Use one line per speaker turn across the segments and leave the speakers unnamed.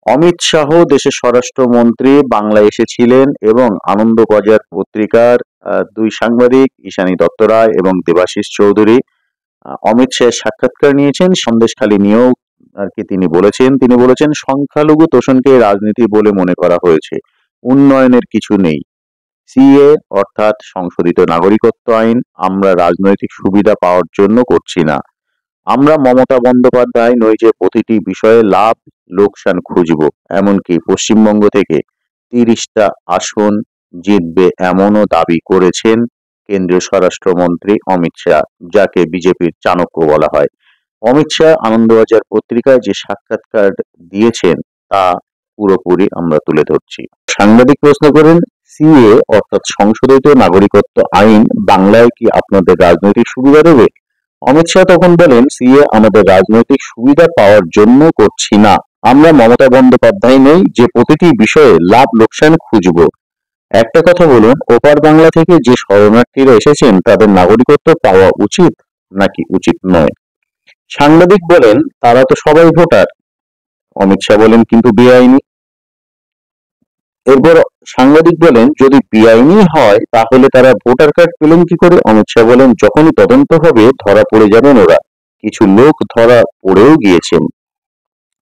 অমিত শাহ দেশের স্বরাষ্ট্রমন্ত্রী বাংলায় এসেছিলেন এবং আনন্দবাজার পত্রিকার দুই সাংবাদিক ঈশানী দত্ত রায় এবং দেবাশিস চৌধুরী অমিত শাহের সাক্ষাৎকার নিয়েছেন। সন্দেশখালী নিয়েও আর কি তিনি বলেছেন সংখ্যালঘু তোষণকে রাজনীতি বলে মনে করা হয়েছে, উন্নয়নের কিছু নেই। সিএ অর্থাৎ সংশোধিত নাগরিকত্ব আইন আমরা রাজনৈতিক সুবিধা পাওয়ার জন্য করছি না। আমরা মমতা বন্দ্যোপাধ্যায় নই যে প্রতিটি বিষয়ে লাভ লোকসান খুঁজবো। এমনকি পশ্চিমবঙ্গ থেকে 30টা আসন জিতবে এমনও দাবি করেছেন কেন্দ্রীয় স্বরাষ্ট্রমন্ত্রী অমিত শাহ, যাকে বিজেপির চাণক্য বলা হয়। অমিত শাহ আনন্দবাজার পত্রিকায় যে সাক্ষাৎকার দিয়েছেন তা পুরোপুরি আমরা তুলে ধরছি। সাংবাদিক প্রশ্ন করেন, সিএ অর্থাৎ সংশোধিত নাগরিকত্ব আইন বাংলায় কি আপনাদের রাজনৈতিক সুবিধা দেবে? অমিত শাহ তখন বলেন, সিএ আমাদের রাজনৈতিক সুবিধা পাওয়ার জন্য করছি না। আমরা মমতা বন্দ্যোপাধ্যায় নই যে প্রতিটি বিষয়ে লাভ লোকসান খুঁজবো। একটা কথা বলুন, ওপার বাংলা থেকে যে শরণার্থীরা এসেছেন তাদের নাগরিকত্ব পাওয়া উচিত নাকি উচিত নয়? সাংবাদিক বলেন, তারা তো সবাই ভোটার। অমিত শাহ বলেন, কিন্তু বেআইনি। এরপর সাংবাদিক বলেন, যদি বেআইনি হয় তাহলে তারা ভোটার কার্ড পেলেন কি করে? অমিত শাহ বলেন, যখনই তদন্ত হবে ধরা পড়ে যাবেন ওরা। কিছু লোক ধরা পড়েও গিয়েছেন।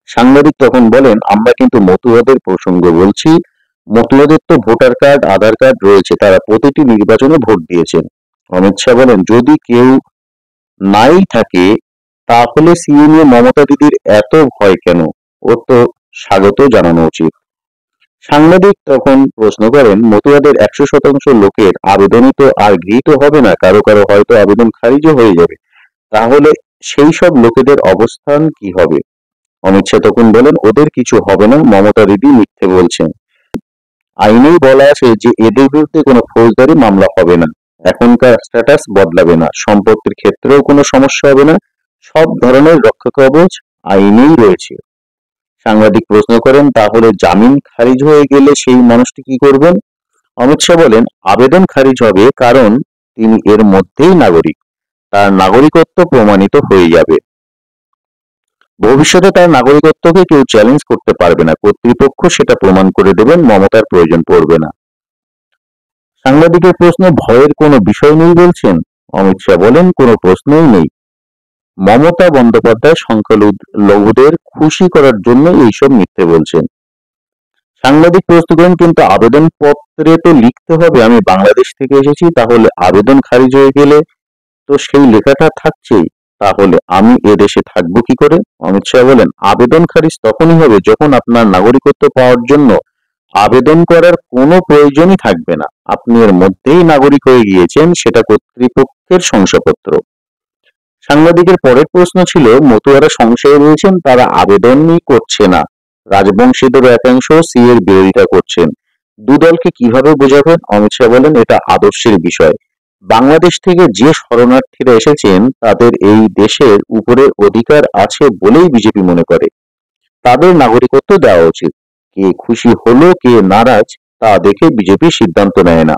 সাংবাদিক তখন বলেন, আমরা কিন্তু মতুয়াদের প্রসঙ্গ বলছি। মতুয়াদের তো ভোটার কার্ড আধার কার্ড রয়েছে, তারা প্রতিটি নির্বাচনে ভোট দিয়েছেন। অমিত শাহ বলেন, যদি কেউ নাই থাকে তাহলে সিএ নিয়ে মমতা দিদির এত ভয় কেন? ওর তো স্বাগত জানানো উচিত। সাংবাদিক তখন প্রশ্ন করেন, মতুয়াদের 100% লোকের আবেদনই তো আর গৃহীত হবে না, কারো কারো হয়তো আবেদন খারিজও হয়ে যাবে। তাহলে সেই সব লোকেদের অবস্থান কি হবে? অমিত শাহ তখন বলেন, ওদের কিছু হবে না, মমতা দিদি মিথ্যে বলছেন। আইনেই বলা আছে যে এদের বিরুদ্ধে কোনো ফৌজদারি মামলা হবে না, এখনকার স্ট্যাটাস বদলাবে না, সম্পত্তির ক্ষেত্রেও কোনো সমস্যা হবে না, সব ধরনের রক্ষা কবচ আইনেই রয়েছে। সাংবাদিক প্রশ্ন করেন, তাহলে জামিন খারিজ হয়ে গেলে সেই মানুষটি কি করবেন? অমিত শাহ বলেন, আবেদন খারিজ হবে, কারণ তিনি এর মধ্যেই নাগরিক, তার নাগরিকত্ব প্রমাণিত হয়ে যাবে। ভবিষ্যতে তার নাগরিকত্বকে কেউ চ্যালেঞ্জ করতে পারবে না, কর্তৃপক্ষ সেটা প্রমাণ করে দেবেন, মমতার প্রয়োজন পড়বে না। সাংবাদিকের প্রশ্ন, ভয়ের কোনো বিষয় নেই বলছেন? অমিত শাহ বলেন, কোনো প্রশ্নই নেই। মমতা বন্দ্যোপাধ্যায় সংখ্যালঘুদের খুশি করার জন্য এইসব মিথ্যে বলছেন। সাংবাদিক প্রশ্ন করেন, কিন্তু আবেদন পত্রে তো লিখতে হবে আমি বাংলাদেশ থেকে এসেছি, তাহলে আবেদন খারিজ হয়ে গেলে তো সেই লেখাটা থাকছেই, তাহলে আমি এদেশে থাকবো কি করে? অমিত শাহ বলেন, আবেদন খারিজ তখনই হবে যখন আপনার নাগরিকত্ব পাওয়ার জন্য আবেদন করার কোনো প্রয়োজনই থাকবে না, আপনি এর মধ্যেই নাগরিক হয়ে গিয়েছেন, সেটা কর্তৃপক্ষের শংসাপত্র। সাংবাদিকের পরের প্রশ্ন ছিল, মতুয়ারা সংশয়ে রয়েছেন, তারা আবেদনই করছে না, রাজবংশীদের একাংশ সি এর বিরোধিতা করছেন, দুদলকে কিভাবে বোঝাবেন? অমিত শাহ বলেন, এটা আদর্শের বিষয়। বাংলাদেশ থেকে যে শরণার্থীরা এসেছেন তাদের এই দেশের উপরে অধিকার আছে বলেই বিজেপি মনে করে, তাদের নাগরিকত্ব দেওয়া উচিত। কে খুশি হলো কে নারাজ তা দেখে বিজেপি সিদ্ধান্ত নেয় না।